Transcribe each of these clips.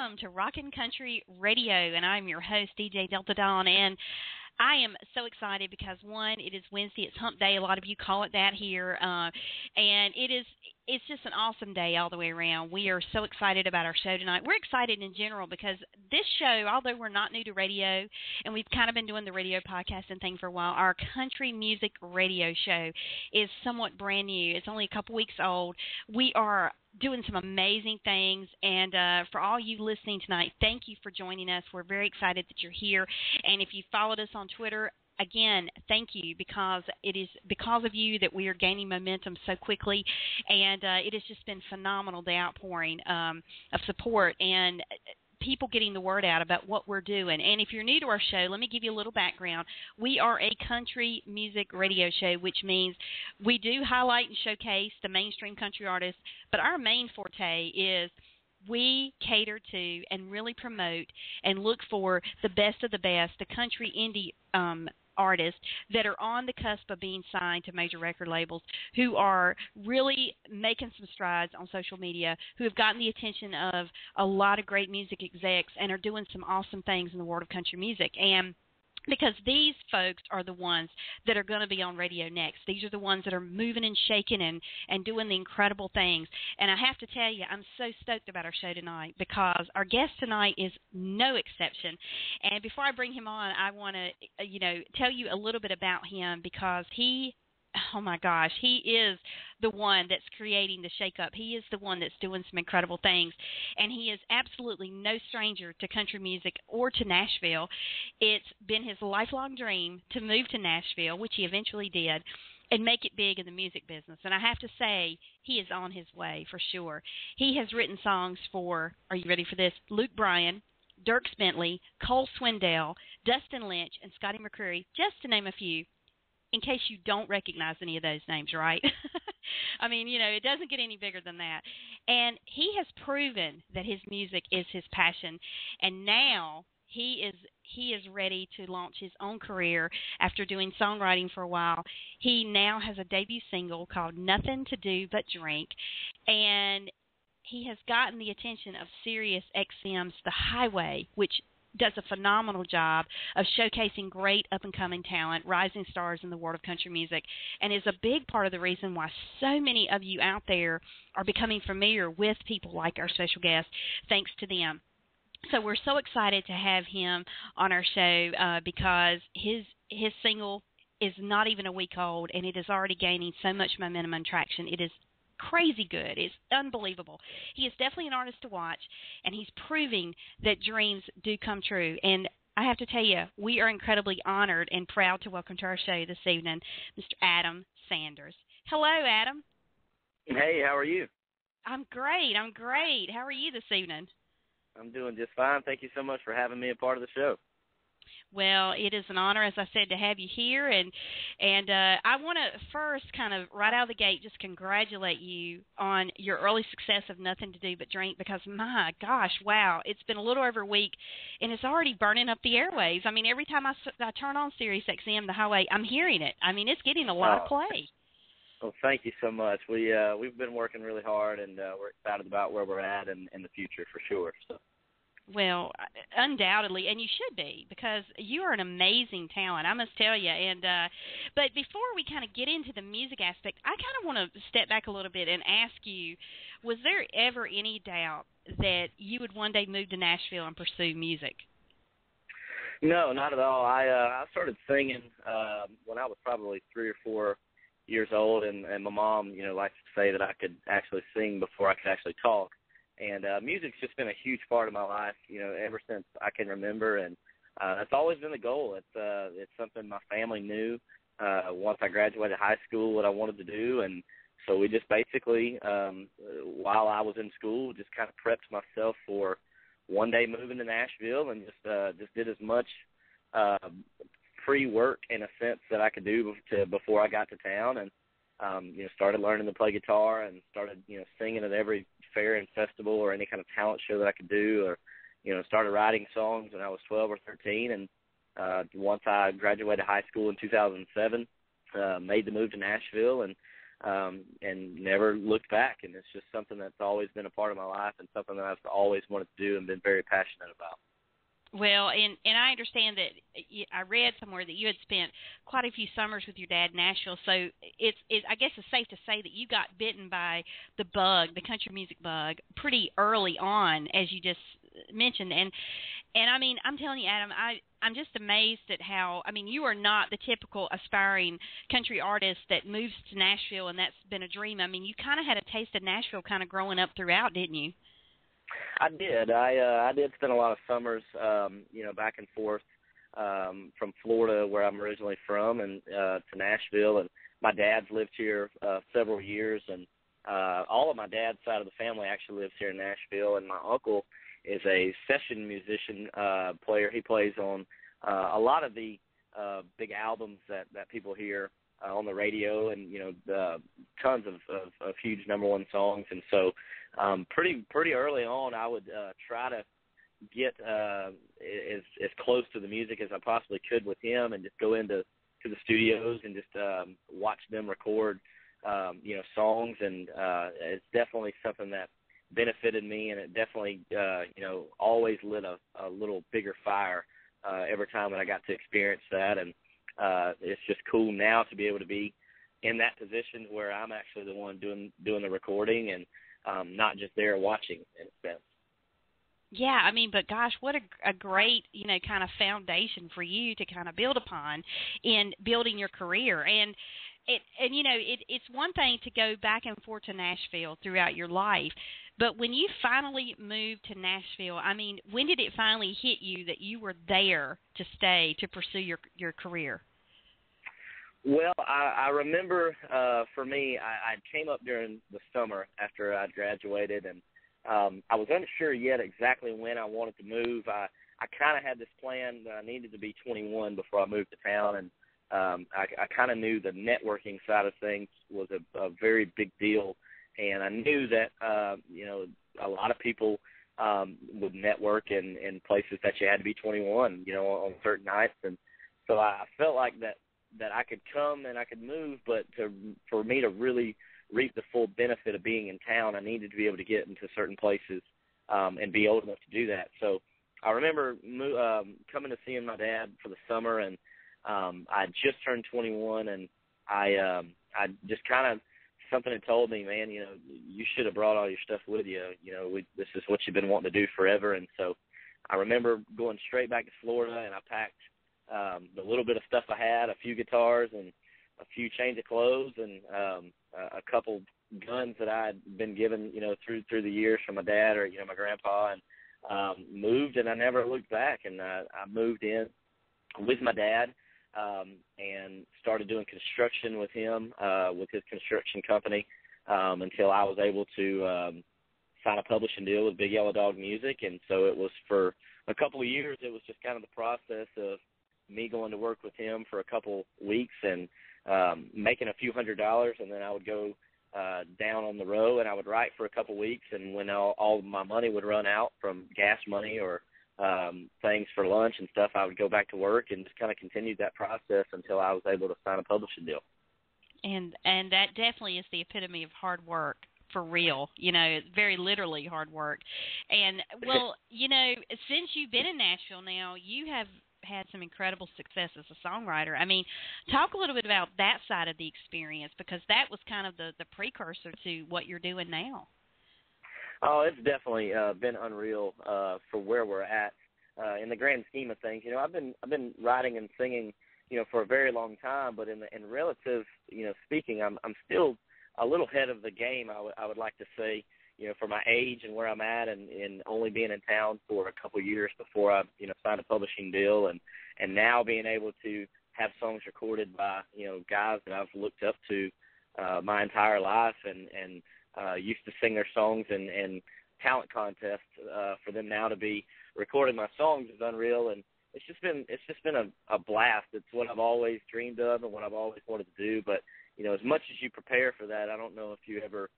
welcome to Rockin' Country Radio, and I'm your host, DJ Delta Dawn, and I am so excited because, one, it is Wednesday, it's hump day, a lot of you call it that here, and it's just an awesome day all the way around. We are so excited about our show tonight. We're excited in general because this show, although we're not new to radio, and we've kind of been doing the radio podcast and thing for a while, our country music radio show is somewhat brand new. It's only a couple weeks old. We are doing some amazing things, and for all you listening tonight, thank you for joining us. We're very excited that you're here, and if you followed us on Twitter, again, thank you, because it is because of you that we are gaining momentum so quickly, and it has just been phenomenal, the outpouring of support and people getting the word out about what we're doing. And if you're new to our show, let me give you a little background. We are a country music radio show, which means we do highlight and showcase the mainstream country artists, but our main forte is we cater to and really promote and look for the best of the best, the country indie artists that are on the cusp of being signed to major record labels, who are really making some strides on social media, who have gotten the attention of a lot of great music execs and are doing some awesome things in the world of country music. And because these folks are the ones that are going to be on radio next. These are the ones that are moving and shaking and doing the incredible things. And I have to tell you, I'm so stoked about our show tonight because our guest tonight is no exception. And before I bring him on, I want to, tell you a little bit about him because oh my gosh, he is the one that's creating the shakeup. He is the one that's doing some incredible things, and he is absolutely no stranger to country music or to Nashville. It's been his lifelong dream to move to Nashville, which he eventually did, and make it big in the music business. And I have to say, he is on his way for sure. He has written songs for, are you ready for this, Luke Bryan, Dierks Bentley, Cole Swindell, Dustin Lynch, and Scotty McCreery, just to name a few, in case you don't recognize any of those names, right? I mean, it doesn't get any bigger than that. And he has proven that his music is his passion, and now he is ready to launch his own career after doing songwriting for a while. He now has a debut single called Nothing to Do But Drink, and he has gotten the attention of Sirius XM's The Highway, which does a phenomenal job of showcasing great up-and-coming talent, rising stars in the world of country music, and is a big part of the reason why so many of you out there are becoming familiar with people like our special guest, thanks to them. So we're so excited to have him on our show because his single is not even a week old, and it is already gaining so much momentum and traction. It is crazy good. It's unbelievable. He is definitely an artist to watch, and he's proving that dreams do come true. And I have to tell you, we are incredibly honored and proud to welcome to our show this evening Mr. Adam Sanders. Hello, Adam. Hey, how are you? I'm great. How are you this evening? I'm doing just fine. Thank you so much for having me a part of the show. Well, it is an honor, as I said, to have you here, and I want to first kind of right out of the gate just congratulate you on your early success of Nothing to Do But Drink, because my gosh, wow, it's been a little over a week, and it's already burning up the airwaves. I mean, every time I turn on Sirius XM, The Highway, I'm hearing it. I mean, it's getting a lot of play. Well, thank you so much. We've been working really hard, and we're excited about where we're at in the future for sure. So. Well, undoubtedly, and you should be, because you are an amazing talent, I must tell you. And but before we kind of get into the music aspect, I kind of want to step back a little bit and ask you, was there ever any doubt that you would one day move to Nashville and pursue music? No, not at all. I started singing when I was probably 3 or 4 years old, and my mom, likes to say that I could actually sing before I could actually talk. And music's just been a huge part of my life, ever since I can remember, and that's always been the goal. It's something my family knew once I graduated high school what I wanted to do, and so we just basically, while I was in school, just kind of prepped myself for one day moving to Nashville, and just did as much pre-work in a sense that I could do before I got to town, and started learning to play guitar and started singing at every fair and festival or any kind of talent show that I could do, or started writing songs when I was 12 or 13, and once I graduated high school in 2007, made the move to Nashville, and and never looked back. And it's just something that's always been a part of my life and something that I've always wanted to do and been very passionate about. Well, and I understand that I read somewhere that you had spent quite a few summers with your dad in Nashville. So I guess it's safe to say that you got bitten by the bug, the country music bug, pretty early on, as you just mentioned. And I mean, I'm telling you, Adam, I'm just amazed at how, I mean, you are not the typical aspiring country artist that moves to Nashville and that's been a dream. I mean, you kind of had a taste of Nashville kind of growing up throughout, didn't you? I did. I did spend a lot of summers, back and forth from Florida, where I'm originally from, and to Nashville. And my dad's lived here several years, and all of my dad's side of the family actually lives here in Nashville. And my uncle is a session musician player. He plays on a lot of the big albums that people hear on the radio, and tons of huge number one songs. And so pretty early on, I would try to get as close to the music as I possibly could with him, and just go into the studios and just watch them record songs. And it's definitely something that benefited me, and it definitely always lit a little bigger fire every time that I got to experience that. And it's just cool now to be able to be in that position where I'm actually the one doing the recording, and not just there watching, in a sense. Yeah, I mean, but gosh, what a great, kind of foundation for you to kind of build upon in building your career. And it's one thing to go back and forth to Nashville throughout your life, but when you finally moved to Nashville, I mean, when did it finally hit you that you were there to stay, to pursue your career? Well, I remember for me, I came up during the summer after I graduated, and I was unsure yet exactly when I wanted to move. I kind of had this plan that I needed to be 21 before I moved to town, and I kind of knew the networking side of things was a very big deal, and I knew that a lot of people would network in places that you had to be 21, on certain nights. And so I felt like that I could come and I could move, but for me to really reap the full benefit of being in town, I needed to be able to get into certain places and be old enough to do that. So I remember coming to see my dad for the summer, and I just turned 21, and I just kind of, something had told me, man, you should have brought all your stuff with you. This is what you've been wanting to do forever. And so I remember going straight back to Florida, and I packed the little bit of stuff I had, a few guitars and a few change of clothes, and a couple guns that I had been given, through the years from my dad or, my grandpa, and moved, and I never looked back. And I moved in with my dad and started doing construction with him, with his construction company, until I was able to sign a publishing deal with Big Yellow Dog Music. And so it was for a couple of years, it was just kind of the process of me going to work with him for a couple weeks and making a few $100s, and then I would go down on the road, and I would write for a couple weeks, and when all my money would run out from gas money or things for lunch and stuff, I would go back to work, and just kind of continued that process until I was able to sign a publishing deal. And that definitely is the epitome of hard work, for real. It's very literally hard work. And, well, since you've been in Nashville now, you have had some incredible success as a songwriter. I mean, talk a little bit about that side of the experience, because that was kind of the precursor to what you're doing now. Oh, it's definitely been unreal for where we're at in the grand scheme of things. I've been writing and singing, for a very long time, but in relative, speaking, I'm still a little ahead of the game. I would like to say, for my age and where I'm at, and only being in town for a couple of years before I, signed a publishing deal, and now being able to have songs recorded by, guys that I've looked up to my entire life, and used to sing their songs and talent contests for them now to be recording my songs is unreal. And it's just been a blast. It's what I've always dreamed of and what I've always wanted to do. But, as much as you prepare for that, I don't know if you ever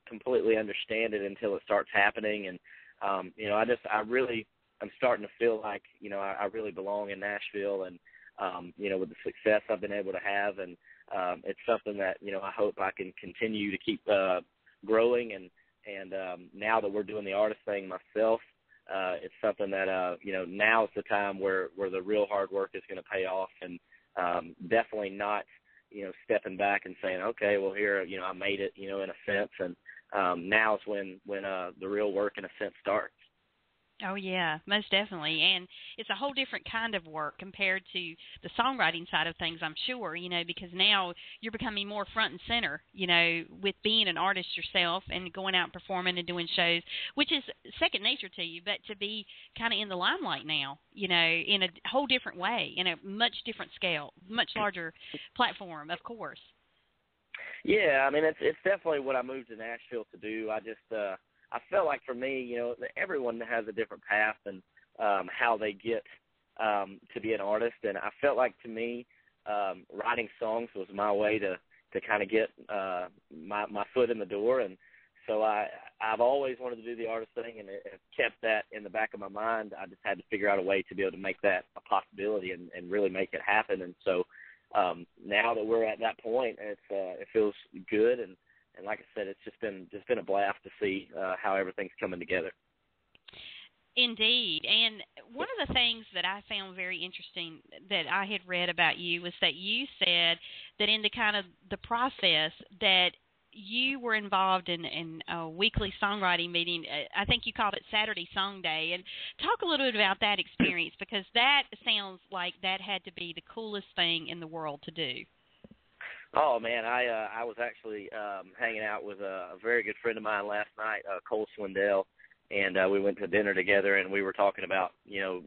completely understand it until it starts happening. And, I'm starting to feel like, I really belong in Nashville, and with the success I've been able to have. And it's something that, I hope I can continue to keep growing. And now that we're doing the artist thing myself, it's something that, now is the time where the real hard work is going to pay off, and definitely not, stepping back and saying, okay, well, here, I made it, in a sense. And now is when the real work, in a sense, starts. Oh, yeah, most definitely. And it's a whole different kind of work compared to the songwriting side of things, I'm sure, because now you're becoming more front and center, with being an artist yourself and going out and performing and doing shows, which is second nature to you, but to be kind of in the limelight now, in a whole different way, in a much different scale, much larger platform, of course. Yeah, I mean, it's definitely what I moved to Nashville to do. I felt like for me, everyone has a different path and how they get to be an artist. And I felt like, to me, writing songs was my way to kind of get my foot in the door. And so I've always wanted to do the artist thing, and it kept that in the back of my mind. I just had to figure out a way to be able to make that a possibility and really make it happen. And so now that we're at that point, it feels good. And like I said, it's just been a blast to see how everything's coming together. Indeed. And one of the things that I found very interesting that I had read about you was that you said that in the kind of the process that you were involved in a weekly songwriting meeting. I think you called it Saturday Song Day. And talk a little bit about that experience, because that sounds like that had to be the coolest thing in the world to do. Oh, man, I was actually hanging out with a very good friend of mine last night, Cole Swindell, and we went to dinner together, and we were talking about,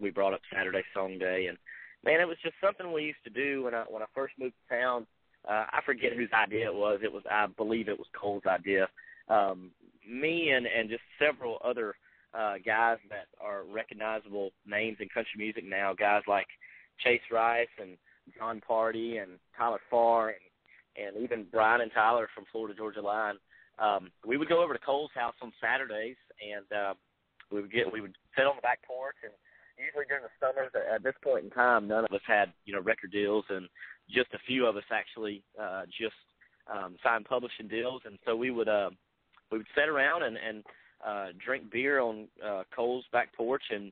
we brought up Saturday Song Day, and, man, it was just something we used to do when I first moved to town. I forget whose idea it was. I believe it was Cole's idea. Me and just several other guys that are recognizable names in country music now, guys like Chase Rice and John Party and Tyler Farr and even Brian and Tyler from Florida Georgia Line. We would go over to Cole's house on Saturdays, and we would sit on the back porch. And usually during the summers, at this point in time, none of us had record deals, and just a few of us actually just signed publishing deals. And so we would sit around and drink beer on Cole's back porch, and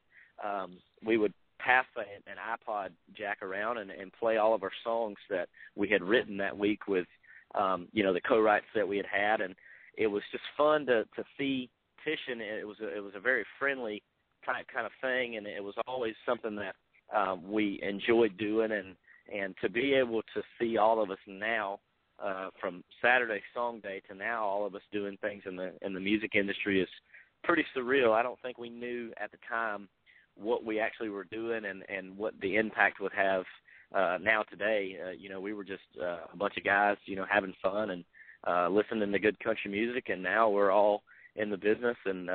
we would pass an iPod jack around and play all of our songs that we had written that week with, the co-writes that we had. And it was just fun to see Titian. It was a very friendly kind of thing, and it was always something that we enjoyed doing. And to be able to see all of us now, from Saturday Song Day to now, all of us doing things in the music industry is pretty surreal. I don't think we knew at the time what we actually were doing and what the impact would have now today. We were just a bunch of guys, having fun and listening to good country music, and now we're all in the business, and,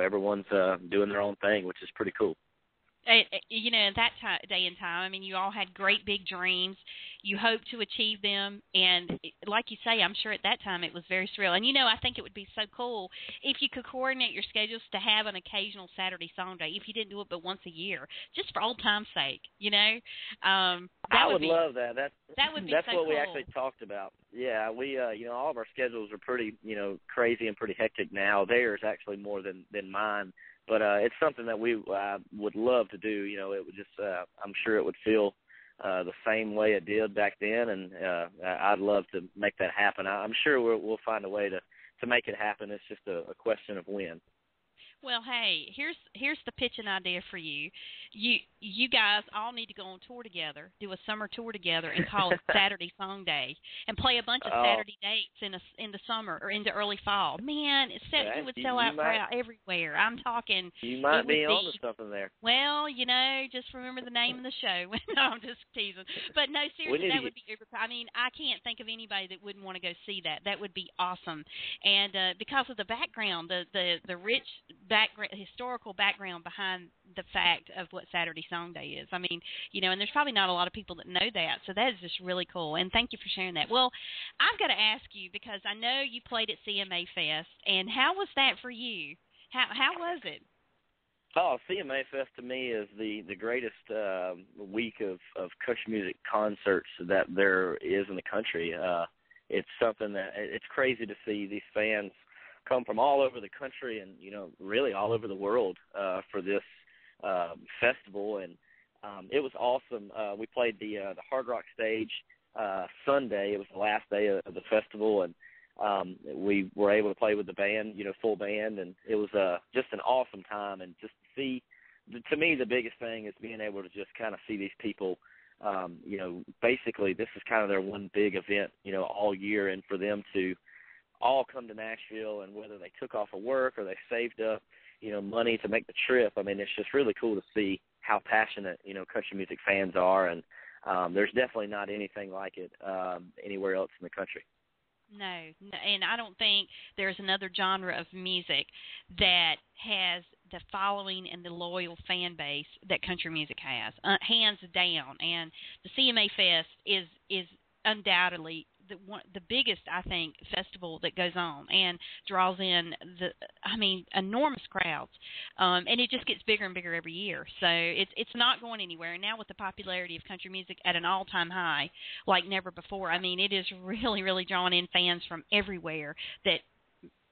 everyone's doing their own thing, which is pretty cool. At that day and time, I mean, you all had great big dreams. You hoped to achieve them. And like you say, I'm sure at that time it was very surreal. And, I think it would be so cool if you could coordinate your schedules to have an occasional Saturday Song Day, if you didn't do it but once a year, just for old time's sake, I would love that. That would be That's so what cool. We actually talked about. Yeah, we, all of our schedules are pretty, crazy and pretty hectic now. Theirs actually more than mine. But it's something that we would love to do. It would just, I'm sure it would feel the same way it did back then, and I'd love to make that happen. I'm sure we'll find a way to make it happen. It's just a question of when. Well, hey, here's the pitching idea for you. You guys all need to go on tour together, do a summer tour together, and call it Saturday Song Day, and play a bunch of Saturday dates in the summer or into early fall. Man, it would sell out everywhere. I'm talking. You might be on to something there. Well, just remember the name of the show. No, I'm just teasing. But no, seriously, that would be. I mean, I can't think of anybody that wouldn't want to go see that. That would be awesome, and because of the background, the rich historical background behind the fact of what Saturday Song Day is. I mean, and there's probably not a lot of people that know that, so that is just really cool, and thank you for sharing that. Well, I've got to ask you, because I know you played at CMA Fest, and how was that for you? How was it? Oh, CMA Fest to me is the greatest week of country music concerts that there is in the country. It's something that it's crazy to see these fans come from all over the country and really all over the world for this festival, and it was awesome. We played the Hard Rock stage Sunday. It was the last day of the festival, and we were able to play with the band, full band, and it was just an awesome time. And just to see, to me, the biggest thing is being able to just kind of see these people. Basically, this is kind of their one big event, all year, and for them to all come to Nashville, and whether they took off of work or they saved up, money to make the trip. I mean, it's just really cool to see how passionate, country music fans are, and there's definitely not anything like it anywhere else in the country. No, and I don't think there's another genre of music that has the following and the loyal fan base that country music has, hands down. And the CMA Fest is undoubtedly the biggest, I think, festival that goes on and draws in enormous crowds, and it just gets bigger and bigger every year. So it's not going anywhere. And now with the popularity of country music at an all-time high, like never before, I mean, it is really, really drawing in fans from everywhere that,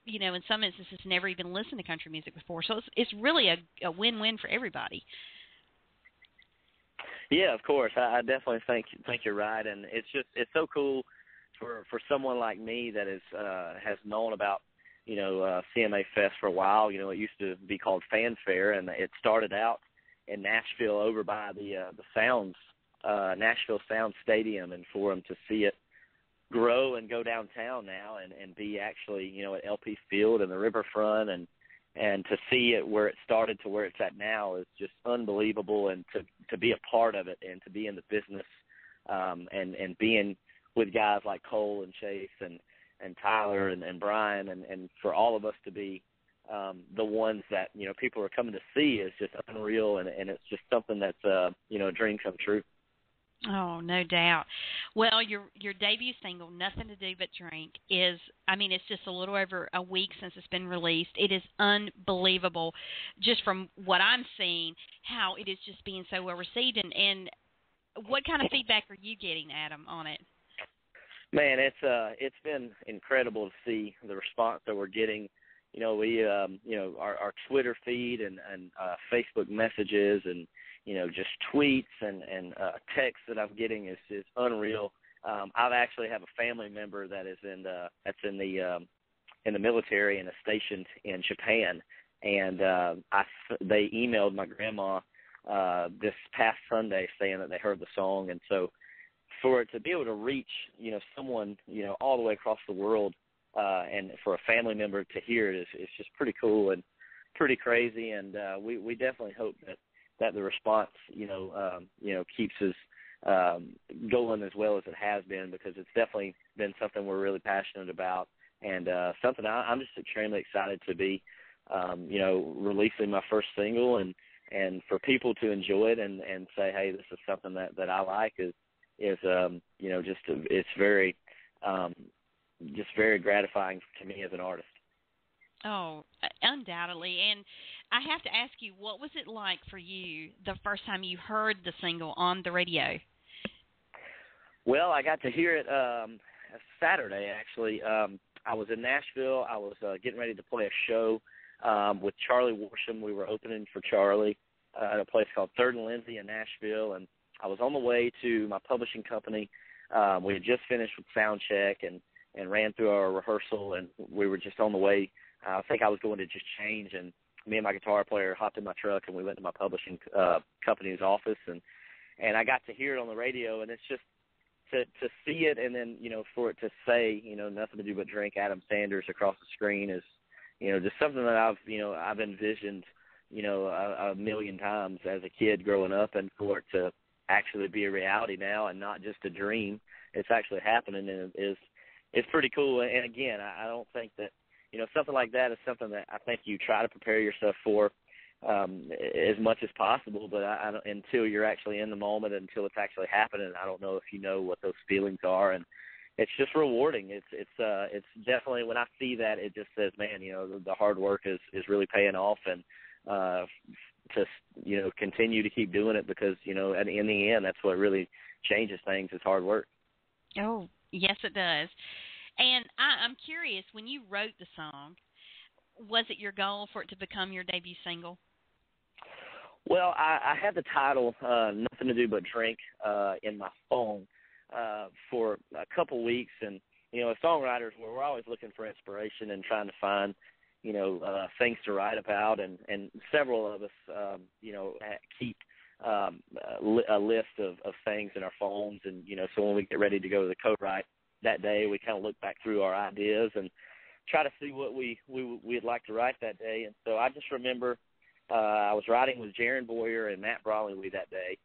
in some instances never even listened to country music before. So it's really a win-win for everybody. Yeah, of course. I definitely think you're right, and it's so cool for someone like me that has known about CMA Fest for a while. It used to be called Fanfare, and it started out in Nashville over by the Sounds Nashville Sound Stadium, and for them to see it grow and go downtown now and be actually at LP Field and the riverfront, and to see it where it started to where it's at now is just unbelievable, and to be a part of it and to be in the business and being with guys like Cole and Chase and Tyler and Brian, and for all of us to be the ones that people are coming to see is just unreal, and it's just something that's a dream come true. Oh, no doubt. Well, your debut single, Nothing to Do But Drink, is, it's just a little over a week since it's been released. It is unbelievable, just from what I'm seeing, how it is just being so well received. And what kind of feedback are you getting, Adam, on it? Man, it's been incredible to see the response that we're getting. We our Twitter feed and Facebook messages and just tweets and texts that I'm getting is unreal. I've actually have a family member that is in the military and is stationed in Japan, and they emailed my grandma this past Sunday saying that they heard the song, and so for it to be able to reach someone all the way across the world, and for a family member to hear it is just pretty cool and pretty crazy, and we definitely hope that the response keeps us going as well as it has been, because it's definitely been something we're really passionate about, and something I'm just extremely excited to be releasing my first single, and for people to enjoy it and say, hey, this is something that I like is it's very just very gratifying to me as an artist. Oh, undoubtedly. And I have to ask you, what was it like for you the first time you heard the single on the radio? Well, I got to hear it Saturday, actually. I was in Nashville. I was getting ready to play a show with Charlie Worsham. We were opening for Charlie at a place called Third and Lindsay in Nashville, and I was on the way to my publishing company. We had just finished with sound check and ran through our rehearsal, and we were just on the way. I think I was going to just change, and me and my guitar player hopped in my truck, and we went to my publishing company's office, and I got to hear it on the radio, and it's just to see it, and then, for it to say, Nothing to Do But Drink, Adam Sanders across the screen is, just something that I've envisioned, a million times as a kid growing up, and for it to actually be a reality now and not just a dream, it's actually happening, and it's pretty cool. And again, I don't think that, something like that is something that I think you try to prepare yourself for as much as possible, but I don't, until you're actually in the moment, until it's actually happening, I don't know if you know what those feelings are, and it's just rewarding. It's definitely, when I see that, it just says, man, the hard work is really paying off, and to continue to keep doing it, because in the end, that's what really changes things is hard work. Oh, yes, it does. And I'm curious, when you wrote the song, was it your goal for it to become your debut single? Well, I had the title "Nothing to Do But Drink" in my phone for a couple weeks, and as songwriters, we're always looking for inspiration and trying to find things to write about, and several of us keep a list of things in our phones, and so when we get ready to go to the co-write that day, we kind of look back through our ideas and try to see what we'd like to write that day. And so I just remember I was writing with Jaron Boyer and Matt Brawley that day,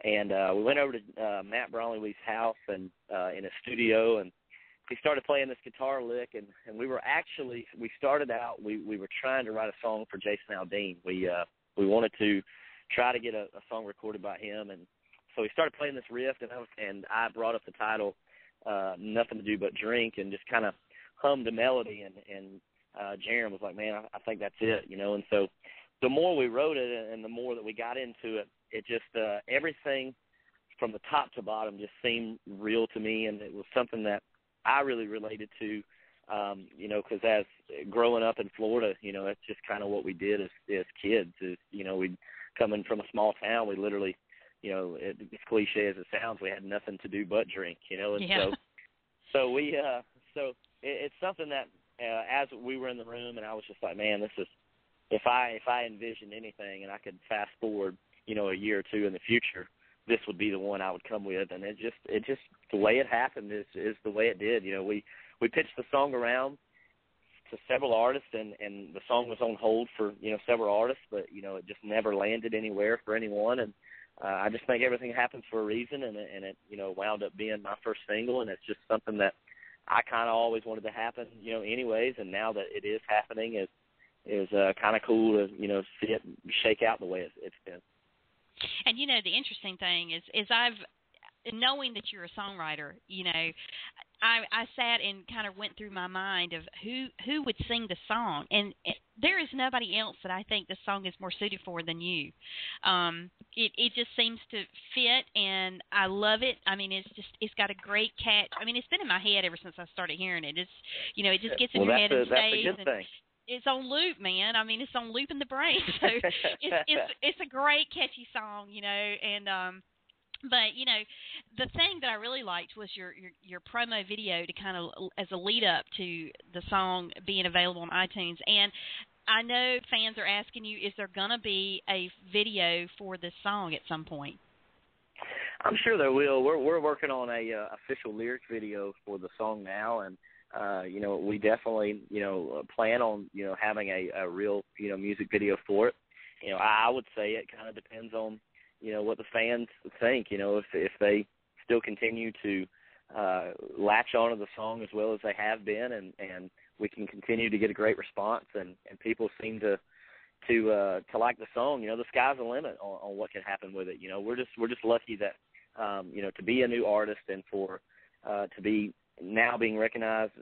and we went over to Matt Brawley's house and in a studio, and he started playing this guitar lick, and we started out, we were trying to write a song for Jason Aldean. We wanted to try to get a song recorded by him, and so he started playing this riff, and I brought up the title "Nothing to Do But Drink," and just kind of hummed a melody, and Jaron was like, "Man, I think that's it," and so the more we wrote it and the more that we got into it, it just everything from the top to bottom just seemed real to me, and it was something that I really related to, because as growing up in Florida, that's just kind of what we did as kids. Is we'd coming from a small town, we literally, as cliche as it sounds, we had nothing to do but drink, and yeah. so it's something that as we were in the room, and I was just like, man, this is, if I envisioned anything and I could fast forward, a year or two in the future, this would be the one I would come with. And it just the way it happened is the way it did. We pitched the song around to several artists, and the song was on hold for, several artists, but, it just never landed anywhere for anyone. And I just think everything happens for a reason, and it wound up being my first single, and it's just something that I kind of always wanted to happen, anyways. And now that it is happening, is kind of cool to, see it shake out the way it's been. And, the interesting thing is knowing that you're a songwriter, I sat and kind of went through my mind of who would sing the song. And there is nobody else that I think the song is more suited for than you. It just seems to fit, and I love it. I mean, it's got a great catch. I mean, it's been in my head ever since I started hearing it. It's, it just gets in your head and stays. That's a good thing. It's on loop, man. I mean, it's on loop in the brain. So it's a great catchy song, and but the thing that I really liked was your promo video to kind of as a lead up to the song being available on iTunes. And I know fans are asking you, is there gonna be a video for this song at some point? I'm sure there will. We're working on a official lyric video for the song now, and we definitely, plan on, having a real, music video for it. I would say it kind of depends on, what the fans think, if they still continue to latch onto the song as well as they have been, and we can continue to get a great response, and people seem to like the song. The sky's the limit on what can happen with it. We're just lucky that, to be a new artist and for to be now being recognized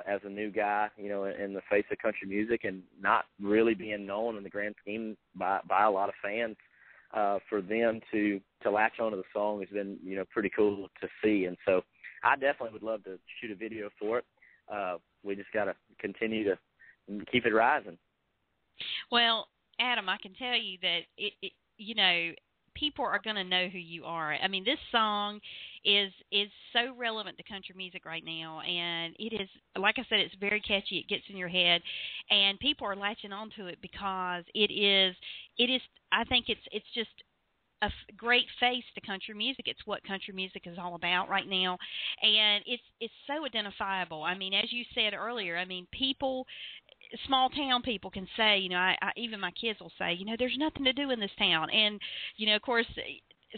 as a new guy, in the face of country music, and not really being known in the grand scheme by a lot of fans. For them to latch onto the song has been, pretty cool to see. And so I definitely would love to shoot a video for it. We just got to continue to keep it rising. Well, Adam, I can tell you that people are going to know who you are. I mean, this song is so relevant to country music right now, and it is, like I said, it's very catchy. It gets in your head, and people are latching onto it because it is. I think it's just a great face to country music. It's what country music is all about right now, and it's so identifiable. I mean, as you said earlier, I mean, people. Small town people can say, I even my kids will say, there's nothing to do in this town. And, of course,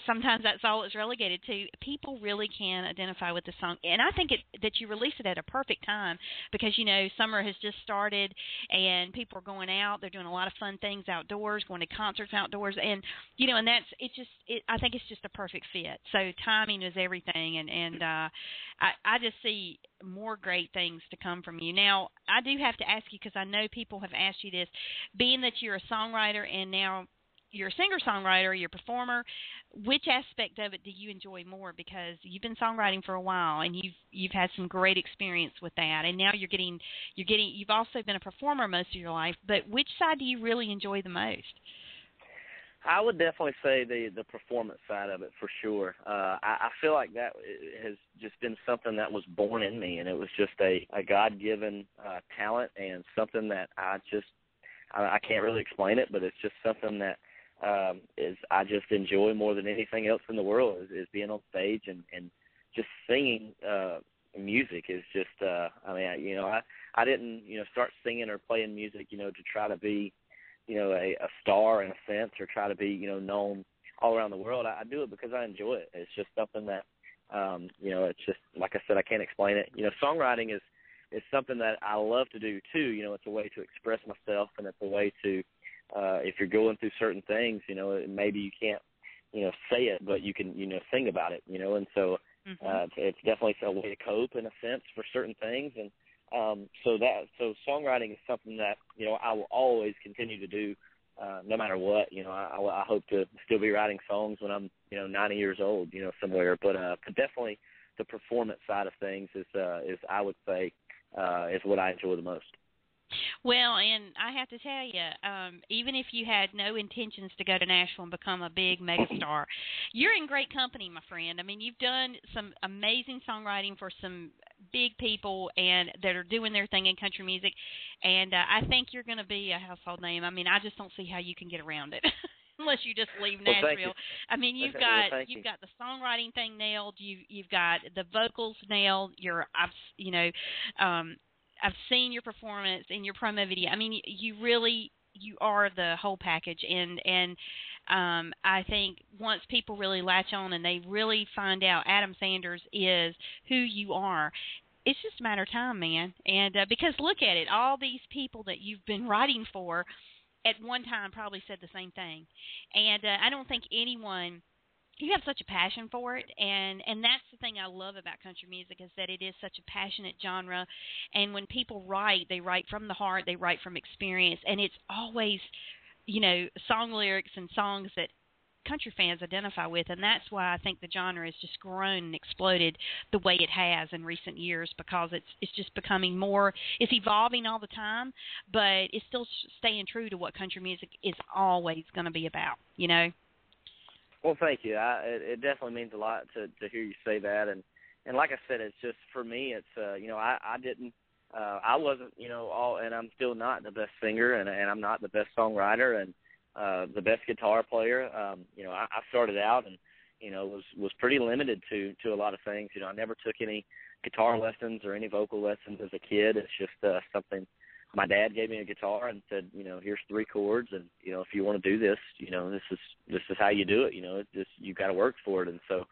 sometimes that's all it's relegated to. People really can identify with the song, and I think that you released it at a perfect time because summer has just started and people are going out. They're doing a lot of fun things outdoors, going to concerts outdoors, and and that's it. I think it's just a perfect fit. So timing is everything, and I just see more great things to come from you. Now, I do have to ask you because I know people have asked you this, being that you're a songwriter and now you're a singer-songwriter, you're a performer, which aspect of it do you enjoy more? Because you've been songwriting for a while and you've had some great experience with that, and now you've also been a performer most of your life. But which side do you really enjoy the most? I would definitely say the performance side of it for sure. I feel like that has just been something that was born in me, and it was just a God-given talent and something that I can't really explain it, but it's just something that I just enjoy more than anything else in the world is being on stage and just singing music is just I didn't start singing or playing music to try to be a star in a sense or try to be known all around the world. I do it because I enjoy it. It's just something that it's just like I said, I can't explain it. Songwriting is something that I love to do too. It's a way to express myself, and it's a way to if you're going through certain things, maybe you can't, say it, but you can, sing about it, and so it's definitely a way to cope in a sense for certain things. And so songwriting is something that, I will always continue to do no matter what. I hope to still be writing songs when I'm, 90 years old, somewhere. But definitely the performance side of things is I would say, is what I enjoy the most. Well, and I have to tell you, even if you had no intentions to go to Nashville and become a big megastar, you're in great company, my friend. I mean, you've done some amazing songwriting for some big people and that are doing their thing in country music, and I think you're going to be a household name. I mean, I just don't see how you can get around it. Unless you just leave Nashville. I mean, you've got the songwriting thing nailed. You've got the vocals nailed. I've seen your performance in your promo video. I mean, you are the whole package, and I think once people really latch on and they really find out Adam Sanders is who you are, it's just a matter of time, man. And because look at it, all these people that you've been writing for at one time probably said the same thing. And I don't think anyone – you have such a passion for it, and that's the thing I love about country music is that it is such a passionate genre. And when people write, they write from the heart, they write from experience, and it's always, song lyrics and songs that country fans identify with, and that's why I think the genre has just grown and exploded the way it has in recent years because it's just becoming more, it's evolving all the time, but it's still staying true to what country music is always going to be about, Well, thank you. It definitely means a lot to hear you say that, and like I said, it's just for me. It's I wasn't and I'm still not the best singer, and I'm not the best songwriter and the best guitar player. I started out and was pretty limited to a lot of things. I never took any guitar lessons or any vocal lessons as a kid. It's just something. My dad gave me a guitar and said, here's 3 chords, and if you want to do this, this is how you do it. It's just you got to work for it. And so,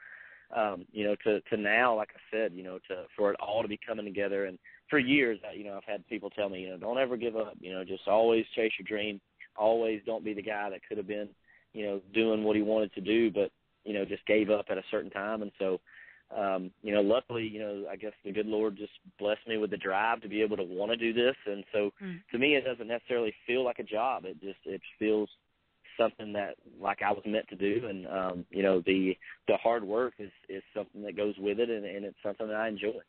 to now, like I said, for it all to be coming together. And for years, I've had people tell me, don't ever give up. Just always chase your dream. Always don't be the guy that could have been, doing what he wanted to do, but just gave up at a certain time. And so. Luckily, I guess the good Lord just blessed me with the drive to be able to want to do this. And so to me, it doesn't necessarily feel like a job. It feels something that like I was meant to do. And, the hard work is something that goes with it. And it's something that I enjoy.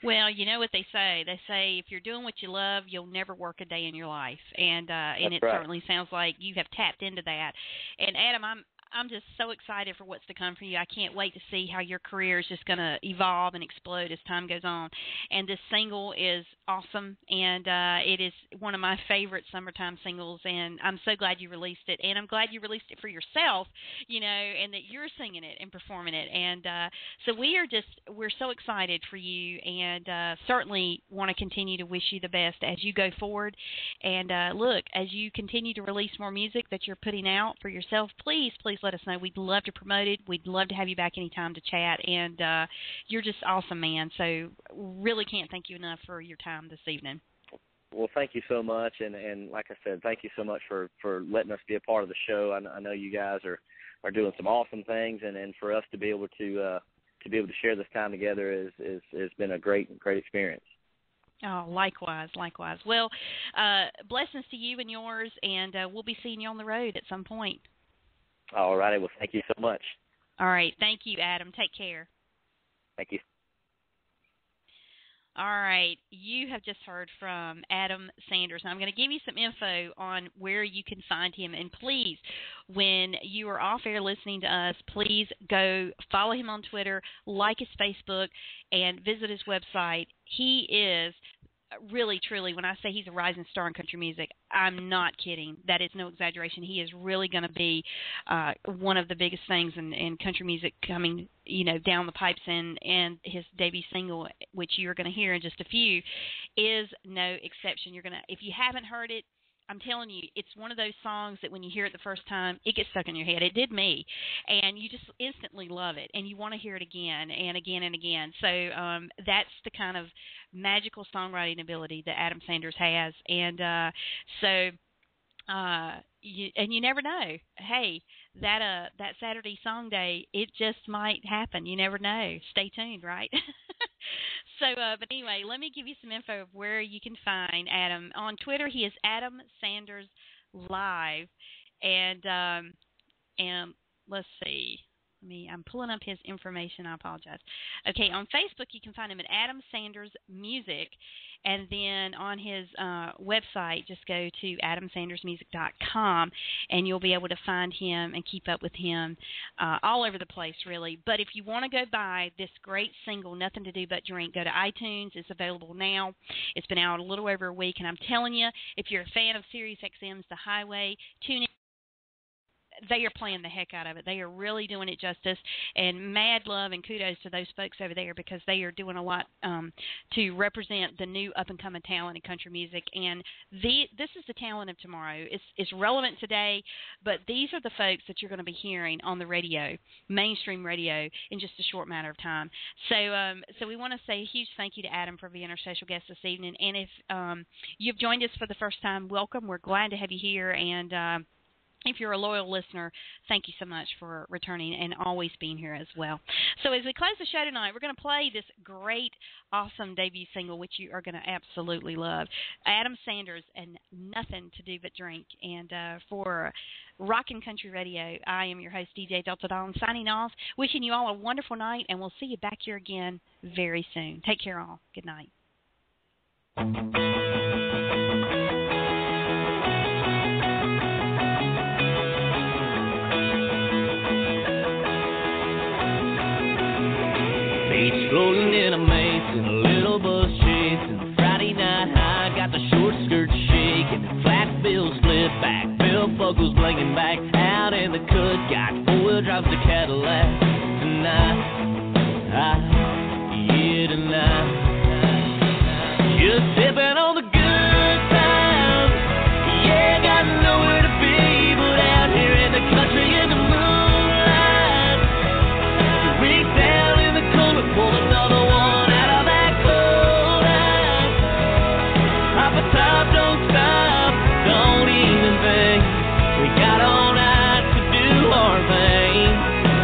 Well, you know what they say. They say if you're doing what you love, you'll never work a day in your life. And it right. Certainly sounds like you have tapped into that. And Adam, I'm just so excited for what's to come for you. I can't wait to see how your career is just going to evolve and explode as time goes on. And this single is awesome, and it is one of my favorite summertime singles, and I'm so glad you released it. And I'm glad you released it for yourself, and that you're singing it and performing it. And so we're so excited for you, and certainly want to continue to wish you the best as you go forward. And look, as you continue to release more music that you're putting out for yourself, please let us know. We'd love to promote it. We'd love to have you back anytime to chat. And you're just awesome, man. So really can't thank you enough for your time this evening. Well, thank you so much. And like I said, thank you so much for letting us be a part of the show. I know you guys are doing some awesome things, and for us to be able to share this time together has been a great experience. Oh, likewise. Well, blessings to you and yours, and we'll be seeing you on the road at some point. All righty. Well, thank you so much. All right. Thank you, Adam. Take care. Thank you. All right. You have just heard from Adam Sanders. Now, I'm going to give you some info on where you can find him. And please, when you are off air listening to us, please go follow him on Twitter, like his Facebook, and visit his website. He is really, truly, when I say he's a rising star in country music, I'm not kidding. That is no exaggeration. He is really going to be one of the biggest things in country music coming, down the pipes. And his debut single, which you're going to hear in just a few, is no exception. If you haven't heard it, I'm telling you, it's one of those songs that when you hear it the first time, it gets stuck in your head. It did me. And you just instantly love it. And you want to hear it again and again and again. So that's the kind of magical songwriting ability that Adam Sanders has. And you never know. Hey, that Saturday song day, it just might happen. You never know. Stay tuned, right? So, but anyway, let me give you some info of where you can find Adam. On Twitter, he is Adam Sanders Live, and let's see. I'm pulling up his information. I apologize. Okay, on Facebook, you can find him at Adam Sanders Music, and then on his website, just go to adamsandersmusic.com, and you'll be able to find him and keep up with him all over the place, really. But if you want to go buy this great single, Nothing to Do But Drink, go to iTunes. It's available now. It's been out a little over a week, and I'm telling you, if you're a fan of SiriusXM's The Highway, tune in. They are playing the heck out of it. They are really doing it justice, and mad love and kudos to those folks over there because they are doing a lot to represent the new up-and-coming talent in country music. And this is the talent of tomorrow. It's relevant today, but these are the folks that you're going to be hearing on the radio, mainstream radio, in just a short matter of time. So we want to say a huge thank you to Adam for being our special guest this evening. And if you've joined us for the first time, welcome. We're glad to have you here, and if you're a loyal listener, thank you so much for returning and always being here as well. So as we close the show tonight, we're going to play this great, awesome debut single, which you are going to absolutely love. Adam Sanders and Nothing to Do But Drink. And for Rockin' Country Radio, I am your host, DJ Delta Dawn, signing off, wishing you all a wonderful night, and we'll see you back here again very soon. Take care all. Good night. Beach floating in a maze and a little bus chasing. Friday night high, got the short skirt shaking. Flat bills split back, belt buckles blinking back. Out in the cut, got four-wheel drives to Cadillac. Tonight, tonight. Just sipping on the good times. Yeah, got nowhere to be but out here in the country in the moonlight. Reach down in the corner, pull another one out of that cold ice. Pop a top, don't stop, don't even think. We got all night to do our thing.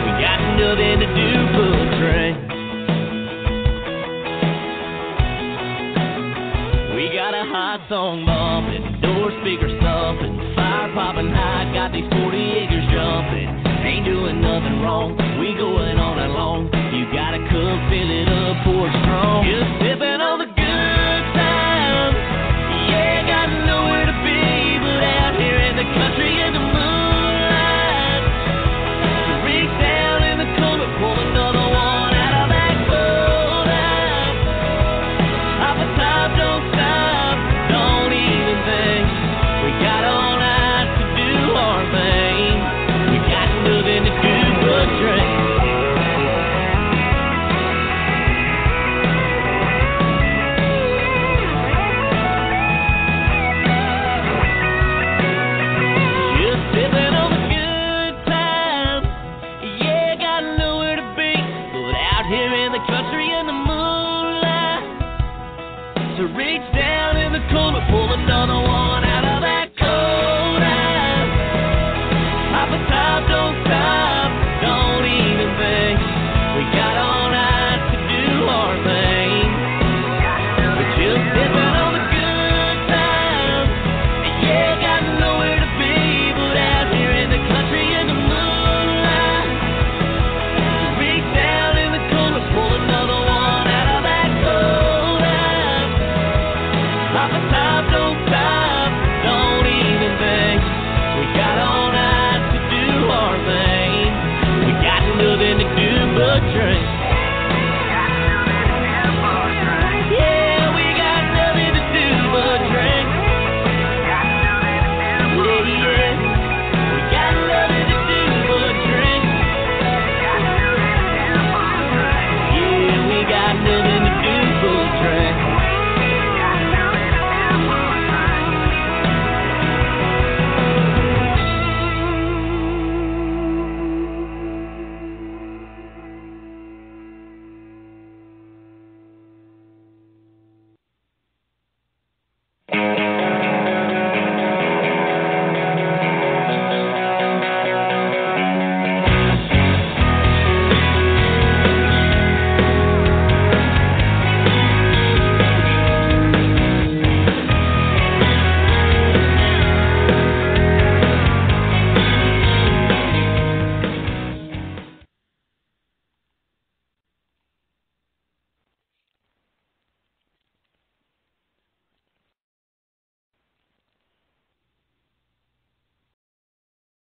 We got nothing to do but drink. We got a hot song bumping, door speakers thumping, fire popping high, got these 40 acres jumping. Ain't doing nothing wrong, we going all night long. You got a cup, fill it up, pour it strong. Just sipping on the good times. Yeah, got nowhere to be but out here in the country in the moonlight. Reach down in the corner, pull another one out of that cold ice. Pop a top, don't stop, don't even think. We got all night to do our thing. We got nothing to do but drink. the country and the moonlight, to reach down